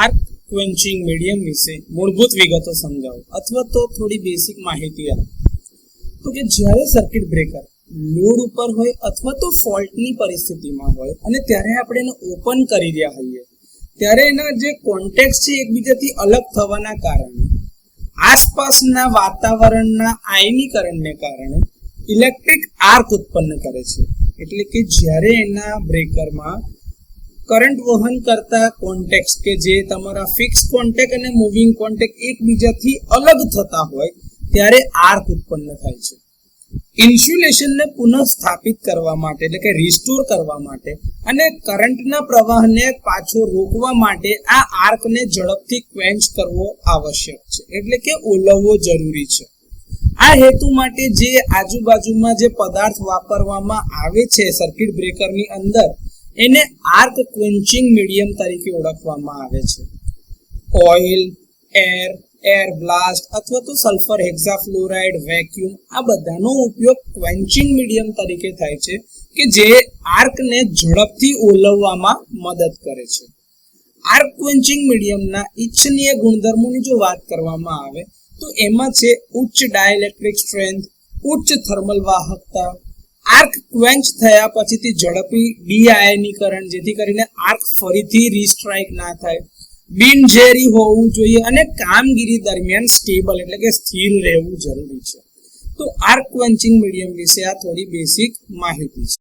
Arc ક્વેન્ચિંગ medium વિશે મૂળભૂત વિગતો સમજાવો અથવા તો થોડી બેસિક માહિતી આપો. તો કે જ્યારે સર્કિટ બ્રેકર લોડ ઉપર હોય અથવા તો ફોલ્ટની પરિસ્થિતિમાં હોય અને ત્યારે આપણે એને ઓપન કરી રહ્યા હોઈએ ત્યારે એના જે કોન્ટેક્ટ છે એકબીજાથી અલગ થવાના કારણે આસપાસના વાતાવરણના આયનીકરણને કારણે ઇલેક્ટ્રિક આર્ક ઉત્પન્ન કરે છે. એટલે કે જ્યારે એના બ્રેકરમાં કરંટ વહન કરતા કોન્ટેક્ટ કે જે તમારા ફિક્સ કોન્ટેક્ટ અને મૂવિંગ કોન્ટેક્ટ એકબીજાથી અલગ થતા હોય ત્યારે આર્ક ઉત્પન્ન થાય છે. ઇન્સ્યુલેશનને પુનઃ સ્થાપિત કરવા માટે એટલે કે રિસ્ટોર કરવા માટે અને કરંટના પ્રવાહને પાછો રોકવા માટે આ આર્કને ઝડપથી ક્વેન્ચ કરવો આવશ્યક છે, એટલે કે ઓલવવો જરૂરી છે. આ હેતુ માટે જે આજુબાજુમાં જે પદાર્થ વાપરવામાં આવે છે સર્કિટ બ્રેકરની અંદર એને આર્ક ક્વેન્ચિંગ મીડિયમ તરીકે ઓળખવામાં આવે છે. ઓઇલ, એર બ્લાસ્ટ અથવા તો સલ્ફર હેક્સાફ્લોરાઇડ, વેક્યુમ આ બધાનો ઉપયોગ ક્વેન્ચિંગ મીડિયમ તરીકે થાય છે કે જે આર્કને ઝડપથી ઓલવવામાં મદદ કરે છે. આર્ક ક્વેન્ચિંગ મીડિયમના ઇચ્છનીય ગુણધર્મોની જો વાત કરવામાં આવે તો એમાં છે ઉચ્ચ ડાઇલેક્ટ્રિક સ્ટ્રેન્થ, ઉચ્ચ થર્મલ વાહકતા, આર્ક ક્વેન્ચ થયા પછીથી ઝડપી ડીઆયનીકરણ જેથી કરીને આર્ક ફરીથી રીસ્ટ્રાઇક ના થાય, બિનઝેરી હોવું જોઈએ અને કામગીરી દરમિયાન સ્ટેબલ એટલે કે સ્થિર રહેવું જરૂરી છે. તો આર્ક ક્વેન્ચિંગ મીડિયમ વિશે આ થોડી બેસિક માહિતી છે.